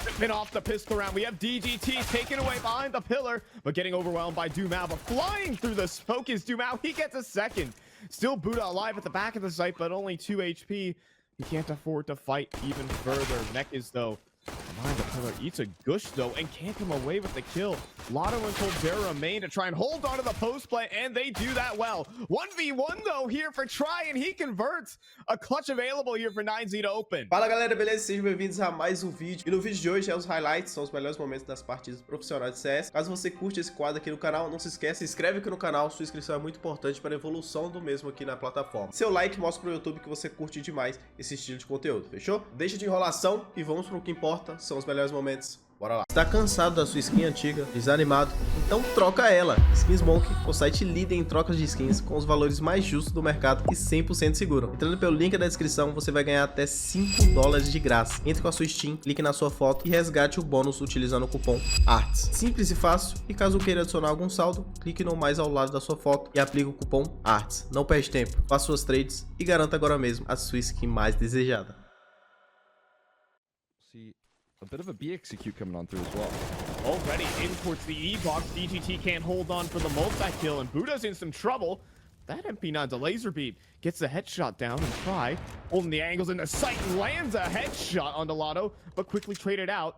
Ripping off the pistol round. We have DGT taken away behind the pillar, but getting overwhelmed by Dumao. But flying through the smoke is Dumao. He gets a second. Still Buddha alive at the back of the site, but only 2 HP. He can't afford to fight even further. Nekis, though, behind the pillar, eats a gush, though, and can't come away with the kill. Lotto and Coldzera remain to try and hold on to the post play, and they do that well. 1v1, though, here for Try, and he converts. A clutch available here for 9Z to open. Fala, galera, beleza? Sejam bem-vindos a mais um vídeo. E no vídeo de hoje é os highlights, são os melhores momentos das partidas profissionais de CS. Caso você curte esse quadro aqui no canal, não se esquece, se inscreve aqui no canal. Sua inscrição é muito importante para a evolução do mesmo aqui na plataforma. Seu like mostra pro YouTube que você curte demais esse estilo de conteúdo, fechou? Deixa de enrolação e vamos pro que importa, são os melhores momentos. Bora lá. Está cansado da sua skin antiga, desanimado? Então troca ela. Skin Smoke, o site líder em trocas de skins com os valores mais justos do mercado e 100% seguro. Entrando pelo link da descrição, você vai ganhar até $5 de graça. Entre com a sua Steam, clique na sua foto e resgate o bônus utilizando o cupom ARTS. Simples e fácil, e caso queira adicionar algum saldo, clique no mais ao lado da sua foto e aplique o cupom ARTS. Não perde tempo, faça suas trades e garanta agora mesmo a sua skin mais desejada. A bit of a B execute coming on through as well. Already in towards the E-box. DGT can't hold on for the multi-kill, and Buddha's in some trouble. That MP9's a laser beam. Gets the headshot down and Try holding the angles in the sight, lands a headshot onto Lotto, but quickly traded out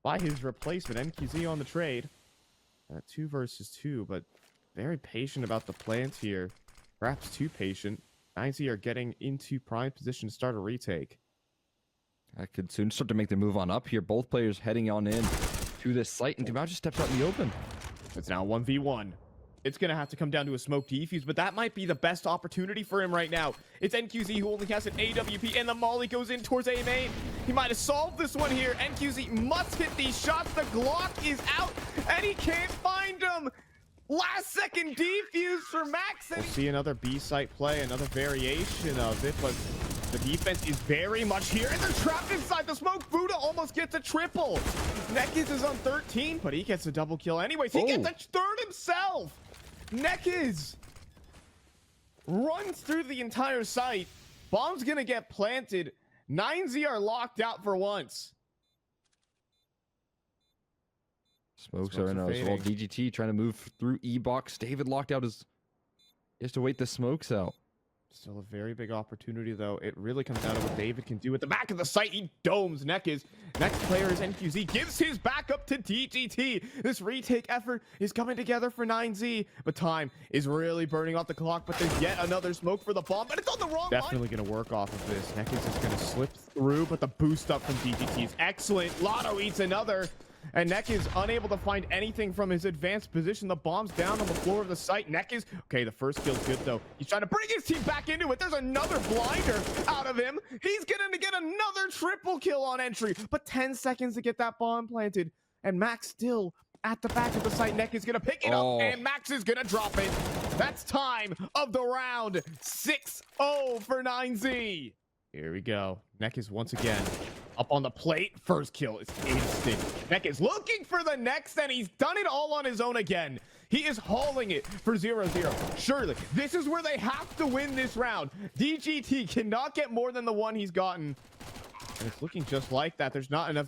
by his replacement. NQZ on the trade. 2 versus 2, but very patient about the plant here. Perhaps too patient. 9Z are getting into prime position to start a retake. I could soon start to make the move on up here. Both players heading on in to this site, and Dumao just steps out in the open. It's now 1v1. It's going to have to come down to a smoke defuse, but that might be the best opportunity for him right now. It's NQZ who only has an AWP, and the molly goes in towards A main. He might have solved this one here. NQZ must hit these shots. The Glock is out, and he can't find him. Last second defuse for Max. We'll see another B site play, another variation of it, but the defense is very much here, and they're trapped inside the smoke. Buddha almost gets a triple. Nekis is on 13, but he gets a double kill anyways. He gets a third himself. Nekis runs through the entire site. Bomb's gonna get planted. 9Z are locked out for once. Smokes are in as well. DGT trying to move through E-box. David locked out his... He has to wait the smokes out. Still a very big opportunity, though. It really comes down to what David can do at the back of the site. He domes Nekis. Next player is NQZ. Gives his back up to DGT. This retake effort is coming together for 9Z. But time is really burning off the clock. But there's yet another smoke for the bomb. But it's on the wrong line. Definitely going to work off of this. Nekis is going to slip through. But the boost up from DGT is excellent. Lotto eats another. And Nekis unable to find anything from his advanced position. The bomb's down on the floor of the site. Nekis, okay, the first kill's good, though. He's trying to bring his team back into it. There's another blinder out of him. He's going to get another triple kill on entry. But 10 seconds to get that bomb planted. And Max still at the back of the site. Nekis going to pick it up, and Max is going to drop it. That's time of the round. 6-0 for 9Z. Here we go. Nekis once again up on the plate. First kill is instant. Nekis looking for the next, and he's done it all on his own again. He is hauling it for 0-0. Surely, this is where they have to win this round. DGT cannot get more than the one he's gotten. And it's looking just like that. There's not enough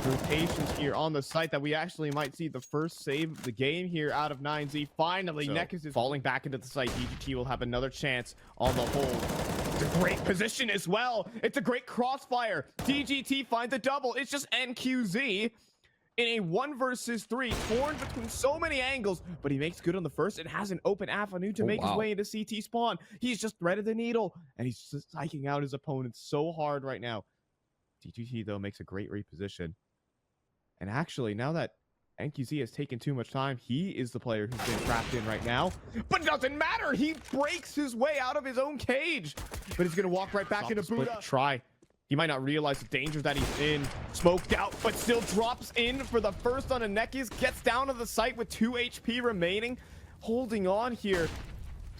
rotations here on the site that we actually might see the first save of the game here out of 9Z. Finally, Nekis is falling back into the site. DGT will have another chance on the hold. It's a great position as well. It's a great crossfire. DGT finds a double. It's just NQZ in a 1 versus 3, torn between so many angles, but he makes good on the first and has an open avenue to make his way into CT spawn. He's just threaded the needle, and he's just psyching out his opponents so hard right now. DGT, though, makes a great reposition. And actually, now that NQZ has taken too much time, he is the player who's been trapped in right now. But it doesn't matter. He breaks his way out of his own cage. But he's going to walk right back into Buddha. Try. He might not realize the danger that he's in. Smoked out, but still drops in for the first on a Nekis. Gets down to the site with 2 HP remaining. Holding on here.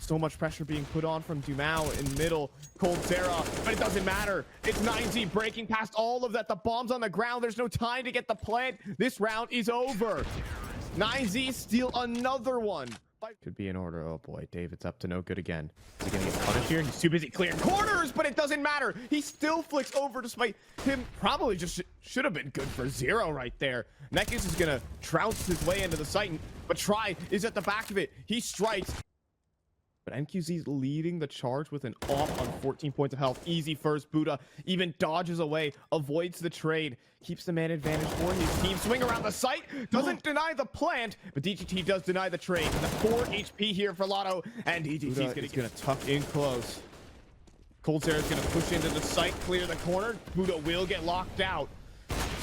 So much pressure being put on from Dumao in middle. Coldzera, but it doesn't matter. It's 9Z breaking past all of that. The bomb's on the ground. There's no time to get the plant. This round is over. 9Z steal another one. Could be in order. Oh boy, David's up to no good again. Is he gonna get punished here? He's too busy clearing corners, but it doesn't matter. He still flicks over despite him probably just should have been good for 0 right there. Nekis is gonna trounce his way into the site, but Try is at the back of it. He strikes. But NQZ's leading the charge with an off on 14 points of health. Easy first. Buddha even dodges away, avoids the trade, keeps the man advantage for his team. Swing around the site, doesn't deny the plant, but DGT does deny the trade. And the 4 HP here for Lotto, and DGT's gonna tuck in close. coldzera's gonna push into the site, clear the corner. Buddha will get locked out.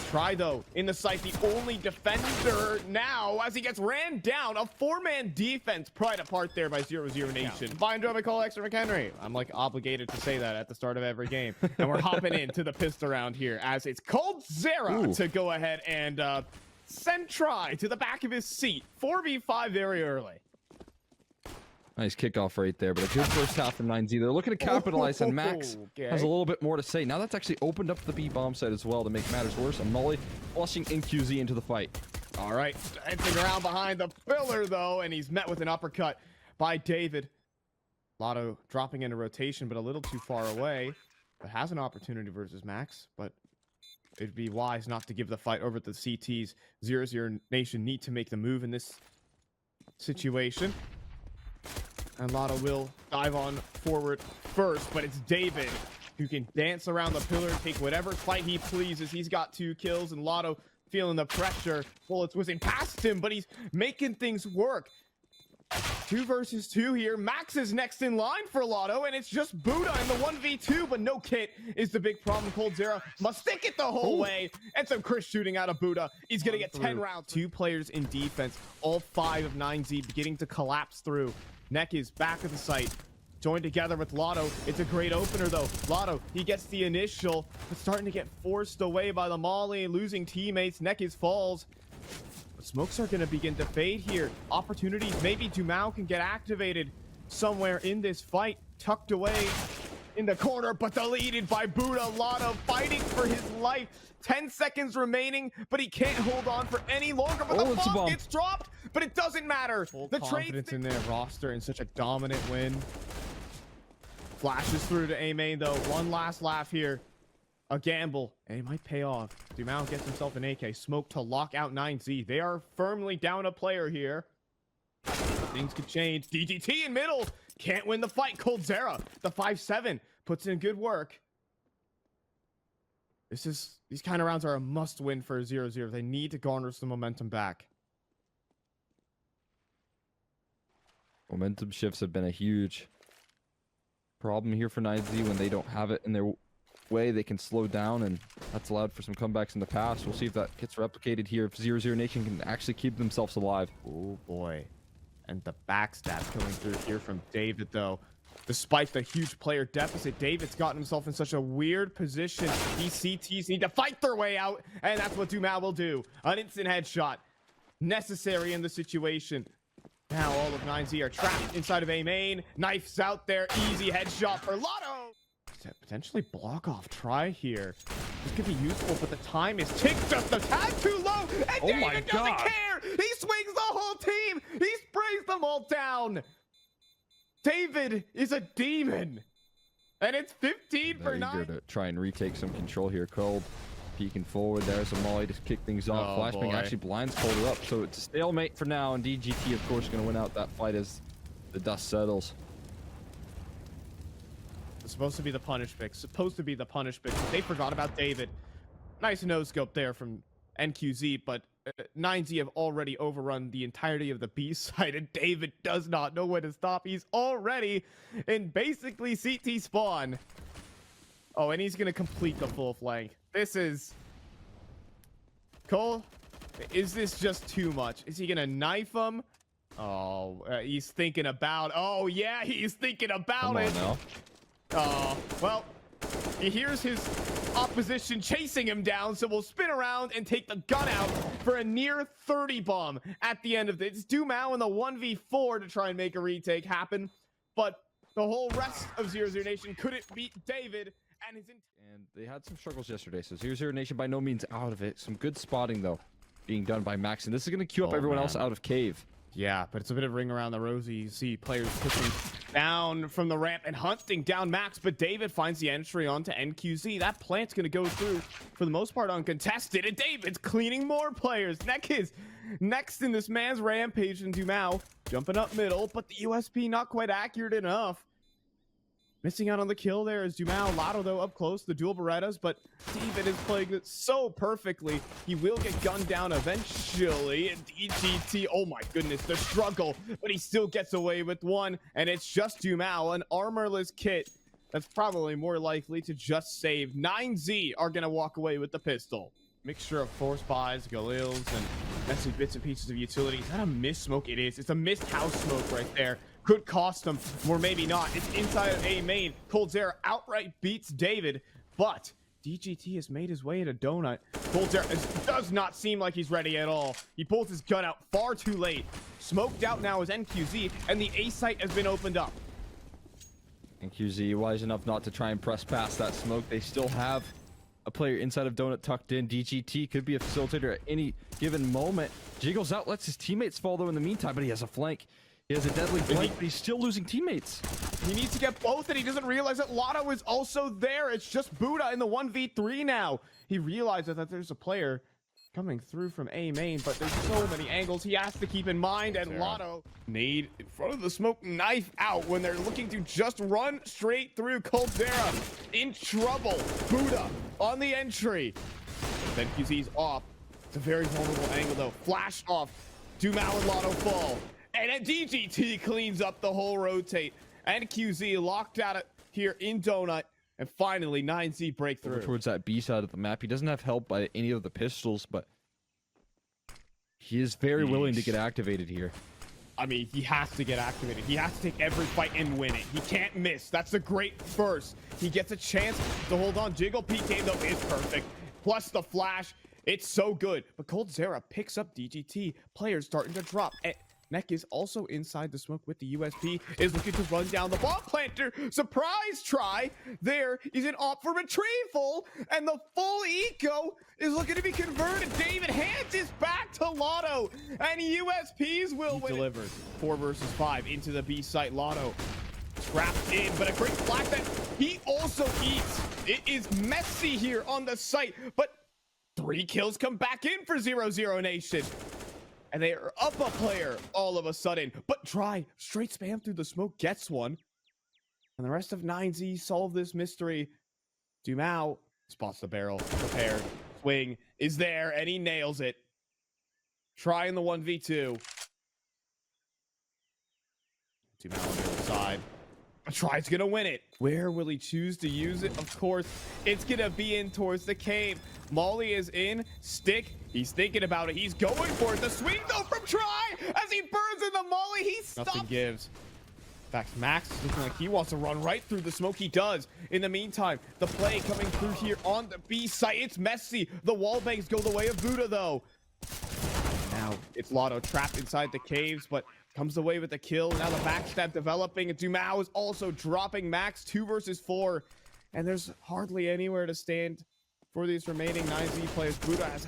Try though in the site, the only defender now as he gets ran down. A 4-man defense pried apart there by 00Nation. Yeah. Find what I call extra McHenry. I'm like obligated to say that at the start of every game. And we're hopping into the pistol round here as it's coldzera to go ahead and send Try to the back of his seat. 4v5 very early. Nice kickoff right there, but a good first half from 9Z. They're looking to capitalize, and Max has a little bit more to say. Now that's actually opened up the B bomb site as well to make matters worse. And Molly flushing NQZ into the fight. All right, dancing around behind the pillar though, and he's met with an uppercut by David. Lotto dropping into rotation, but a little too far away. But has an opportunity versus Max, but it'd be wise not to give the fight over to the CTs. 00Nation need to make the move in this situation. And Lotto will dive on forward first, but it's David who can dance around the pillar, take whatever fight he pleases. He's got 2 kills, and Lotto feeling the pressure. Bullets whizzing past him, but he's making things work. 2 versus 2 here. Max is next in line for Lotto, and it's just Buddha in the 1v2, but no kit is the big problem. coldzera must stick it the whole way, and some Chris shooting out of Buddha. He's gonna get 10 rounds. 2 players in defense, all 5 of 9Z beginning to collapse through. Neck is back at the site, joined together with Lotto. It's a great opener though. Lotto, he gets the initial, but starting to get forced away by the Molly, losing teammates. Neck is falls. But smokes are going to begin to fade here. Opportunities, maybe Dumao can get activated somewhere in this fight. Tucked away in the corner, but deleted by Buddha. Lotto fighting for his life. 10 seconds remaining, but he can't hold on for any longer. But the bomb gets dropped, but it doesn't matter. Full the confidence in their roster in such a dominant win. Flashes through to A main though. One last laugh here. A gamble, and it might pay off. Dumao gets himself an AK. Smoke to lock out 9Z. They are firmly down a player here. Things could change. DGT in middle. Can't win the fight. coldzera, the 5-7, puts in good work. These kind of rounds are a must win for 0-0. They need to garner some momentum back. Momentum shifts have been a huge problem here for 9Z. When they don't have it in their way, they can slow down, and that's allowed for some comebacks in the past. We'll see if that gets replicated here, if 00Nation can actually keep themselves alive. Oh boy. And the backstab coming through here from David though. Despite the huge player deficit, David's gotten himself in such a weird position. These CTs need to fight their way out, and that's what Dumao will do. An instant headshot. Necessary in the situation. Now all of 9Z are trapped inside of A main. Knifes out there. Easy headshot for Lotto. Potentially block off Try here. This could be useful, but the time is ticked just a tad too low. And David doesn't care. He swings the whole team. He sprays them all down. David is a demon. And it's 15 for 9. Eager to try and retake some control here. Cold peeking forward. There's a Molly to kick things off. Flashbang actually blinds Colder up. So it's a stalemate for now. And DGT, of course, going to win out that fight as the dust settles. It's supposed to be the punish pick. Supposed to be the punish pick. They forgot about David. Nice no-scope there from NQZ, but 9Z have already overrun the entirety of the B side, and David does not know when to stop. He's already in basically CT spawn. Oh, and he's going to complete the full flank. This is... Cole, is this just too much? Is he going to knife him? Oh, he's thinking about... Oh, yeah, he's thinking about it. Now. Oh, well, he hears his opposition chasing him down, so we'll spin around and take the gun out for a near 30 bomb at the end of this. It's Dumao in the 1v4 to try and make a retake happen, but the whole rest of 00Nation couldn't beat David and his... And they had some struggles yesterday, so 00Nation by no means out of it. Some good spotting, though, being done by Max, and this is going to queue up everyone else out of cave. Yeah, but it's a bit of ring around the rosy. You see players pushing down from the ramp and hunting down Max, but David finds the entry onto NQZ. That plant's going to go through for the most part uncontested, and David's cleaning more players. Neck is next in this man's rampage, and Dumao jumping up middle, but the USP not quite accurate enough. Missing out on the kill there is Dumao. Lotto, though, up close, the dual Berettas, but David is playing it so perfectly. He will get gunned down eventually, and DGT, oh my goodness, the struggle, but he still gets away with one, and it's just Dumao, an armorless kit that's probably more likely to just save. 9Z are going to walk away with the pistol. Mixture of force buys, Galils, and messy bits and pieces of utility. Is that a mist smoke? It is. It's a mist house smoke right there. Could cost him, or maybe not. It's inside of A main. coldzera outright beats David, but DGT has made his way into Donut. coldzera does not seem like he's ready at all. He pulls his gun out far too late. Smoked out now is NQZ, and the A site has been opened up. NQZ wise enough not to try and press past that smoke. They still have a player inside of Donut tucked in. DGT could be a facilitator at any given moment. Jiggles out, lets his teammates fall though in the meantime, but he has a flank. He has a deadly flank, but he's still losing teammates. He needs to get both, and he doesn't realize that Lotto is also there. It's just Buddha in the 1v3 now. He realizes that there's a player coming through from A main, but there's so many angles he has to keep in mind, and Lotto nade in front of the smoke, knife out when they're looking to just run straight through. coldzera in trouble. Buddha on the entry. Then QZ's off. It's a very vulnerable angle though. Flash off. Dumao and Lotto fall. And then DGT cleans up the whole rotate. And QZ locked out here in Donut. And finally, 9Z breakthrough. Towards that B side of the map. He doesn't have help by any of the pistols, but he is very willing to get activated here. I mean, he has to get activated. He has to take every fight and win it. He can't miss. That's a great burst. He gets a chance to hold on. Jiggle peek game, though, is perfect. Plus the flash. It's so good. But coldzera picks up DGT. Players starting to drop. And Neck is also inside the smoke with the USP, is looking to run down the bomb planter. Surprise try. There is an op for retrieval, and the full eco is looking to be converted. David hands his back to Lotto, and USPs will win. Delivered 4 versus 5 into the B site. Lotto trapped in, but a great flag that he also eats. It is messy here on the site, but 3 kills come back in for 00Nation. And they are up a player all of a sudden. But try straight spam through the smoke, gets one. And the rest of 9Z solve this mystery. Dumao spots the barrel, prepared. Swing is there, and he nails it. Try in the 1v2. Dumao on the other side. A try's gonna win it. Where will he choose to use it? Of course, it's gonna be in towards the cave. Molly is in. Stick. He's thinking about it. He's going for it. The swing though from Try as he burns in the Molly. He stops. Nothing gives. In fact, Max is looking like he wants to run right through the smoke. He does. In the meantime, the play coming through here on the B site. It's messy. The wall bangs go the way of Buddha though. Now it's Lotto trapped inside the caves, but comes away with the kill. Now the backstab developing, and Dumao is also dropping Max 2 versus 4, and there's hardly anywhere to stand for these remaining 9Z players. Buddha has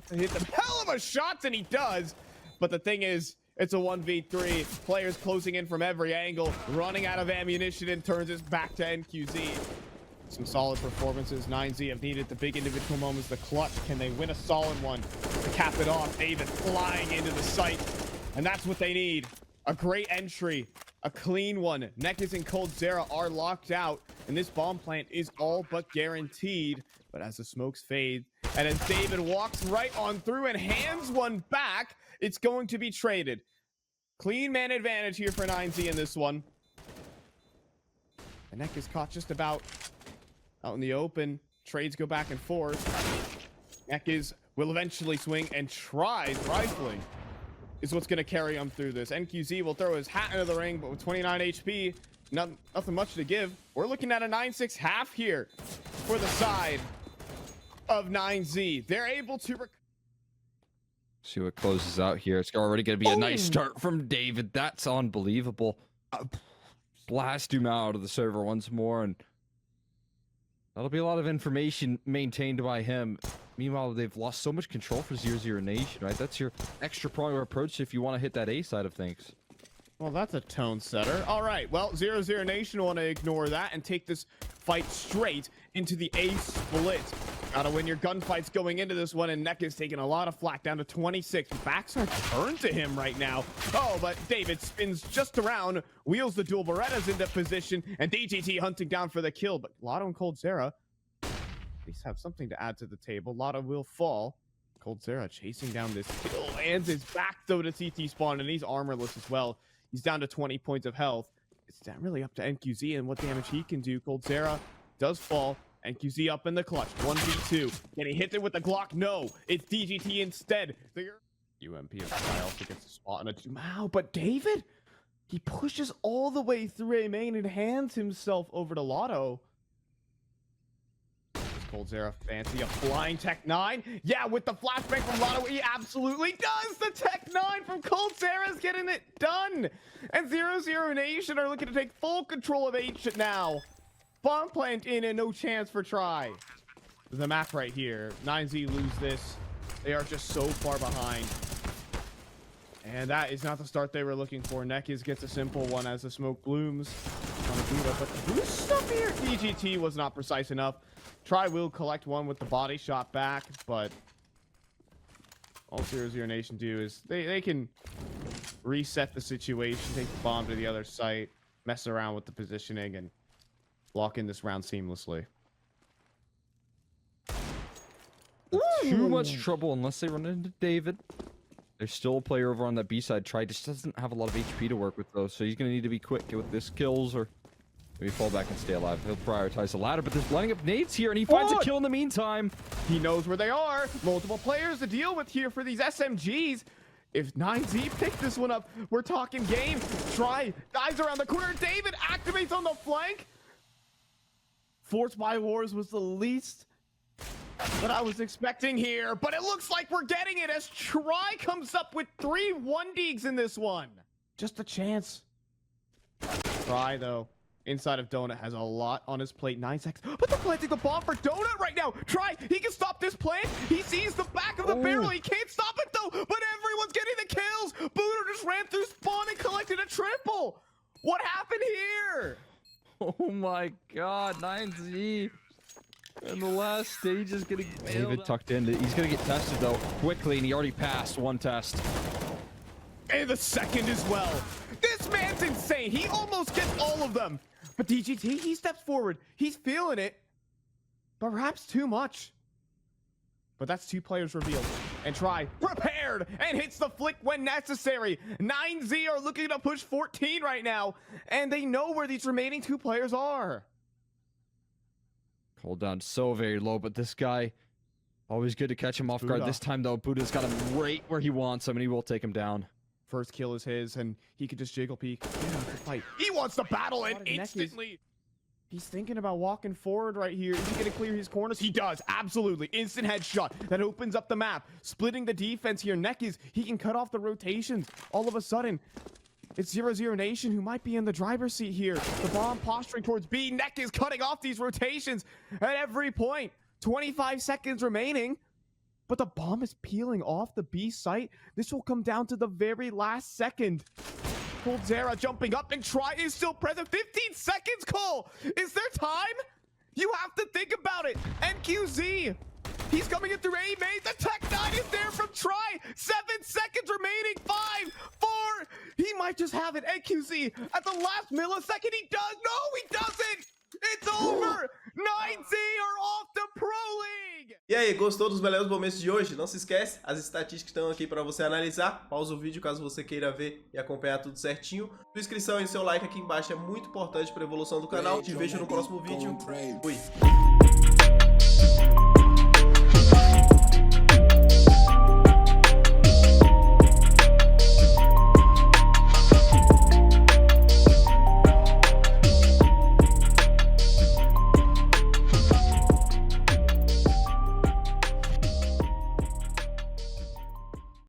to hit them hell of a shots, and he does. But the thing is, it's a 1v3. Players closing in from every angle, running out of ammunition, and turns his back to NQZ. Some solid performances. 9Z have needed the big individual moments, the clutch. Can they win a solid one to cap it off? David flying into the site. And that's what they need. A great entry. A clean one. Neckers and coldzera are locked out. And this bomb plant is all but guaranteed. But as the smokes fade, and as David walks right on through and hands one back, it's going to be traded. Clean man advantage here for 9Z in this one. The Neck is caught just about out in the open. Trades go back and forth. Neck will eventually swing and tries rifling. Is what's going to carry him through this. NQZ will throw his hat into the ring, but with 29 HP, nothing much to give. We're looking at a 9-6 half here for the side of 9Z. They're able to... See what closes out here. It's already going to be a nice start from David. That's unbelievable. Blast him out of the server once more, and that'll be a lot of information maintained by him. Meanwhile, they've lost so much control for 00Nation, right? That's your extra prong approach if you want to hit that A side of things. Well, that's a tone setter. All right, well, 00Nation want to ignore that and take this fight straight into the A split. Gotta win your gunfights going into this one, and Neck is taking a lot of flack, down to 26. Backs are turned to him right now. Oh, but David spins just around, wheels the dual Berettas into position, and DGT hunting down for the kill. But Lotto and coldzera at least have something to add to the table. Lotto will fall. coldzera chasing down this kill, lands his back though to CT spawn, and he's armorless as well. He's down to 20 points of health. It's really up to NQZ and what damage he can do. coldzera does fall. NQZ up in the clutch. 1v2. Can he hit it with the Glock? No. It's DGT instead. UMP also gets a spot on a 2. Wow, but David, he pushes all the way through A main and hands himself over to Lotto. coldzera fancy a flying Tech 9. Yeah, with the flashbang from Lotto, he absolutely does. The Tech 9 from coldzera is getting it done. And 00Nation are looking to take full control of H now. Bomb plant in and no chance for try. The map right here. 9Z lose this. They are just so far behind. And that is not the start they were looking for. Nekiz gets a simple one as the smoke blooms on Buddha, but the boost stuff here. DGT was not precise enough. Try will collect one with the body shot back, but all 00Nation do is they can reset the situation, take the bomb to the other site, mess around with the positioning, and lock in this round seamlessly. Too much trouble unless they run into David. There's still a player over on that B side. Try just doesn't have a lot of HP to work with though, so he's gonna need to be quick with this kills or maybe fall back and stay alive. He'll prioritize the ladder, but there's blending up nades here, and he finds a kill in the meantime. He knows where they are. Multiple players to deal with here for these SMGs. If 9Z pick this one up, we're talking game. Try dives around the corner. David activates on the flank. Force by Wars was the least that I was expecting here, but it looks like we're getting it as Try comes up with 3 1-digs in this one. Just a chance. Try, though, inside of Donut has a lot on his plate. 9 seconds, but they're planting the bomb for Donut right now. Try, he can stop this plant. He sees the back of the barrel. He can't stop it, though, but everyone's getting the kills. Buddha just ran through spawn and collected a triple. What happened here? Oh my god, 9Z. And the last stage is getting David tucked in. He's gonna get tested though quickly, and he already passed one test. And the second as well. This man's insane. He almost gets all of them. But DGT, he steps forward. He's feeling it. Perhaps too much. But that's 2 players revealed. And Try prepared and hits the flick when necessary. 9Z are looking to push 14 right now. And they know where these remaining 2 players are. Hold down so very low, but this guy, always good to catch him off guard. This time though, Buddha's got him right where he wants him, and he will take him down. First kill is his, and he could just jiggle peek. Fight. He wants to battle and instantly. He's thinking about walking forward right here. Is he going to clear his corners? He does. Absolutely. Instant headshot. That opens up the map. Splitting the defense here. Nekiz, he can cut off the rotations. All of a sudden, it's 00Nation who might be in the driver's seat here. The bomb posturing towards B. Nekiz cutting off these rotations at every point. 25 seconds remaining. But the bomb is peeling off the B site. This will come down to the very last second. coldzera jumping up, and Try is still present. 15 seconds, Cole. Is there time? You have to think about it. NQZ, he's coming in through A main. The Tech 9 is there from Try. 7 seconds remaining. 5, 4. He might just have it. NQZ at the last millisecond. He does. No, he doesn't. It's over. 9Z are off to Pro League. E aí, gostou dos melhores momentos de hoje? Não se esquece, as estatísticas estão aqui para você analisar. Pausa o vídeo caso você queira ver e acompanhar tudo certinho. Sua inscrição e seu like aqui embaixo é muito importante para a evolução do canal. Te vejo no próximo vídeo. Fui.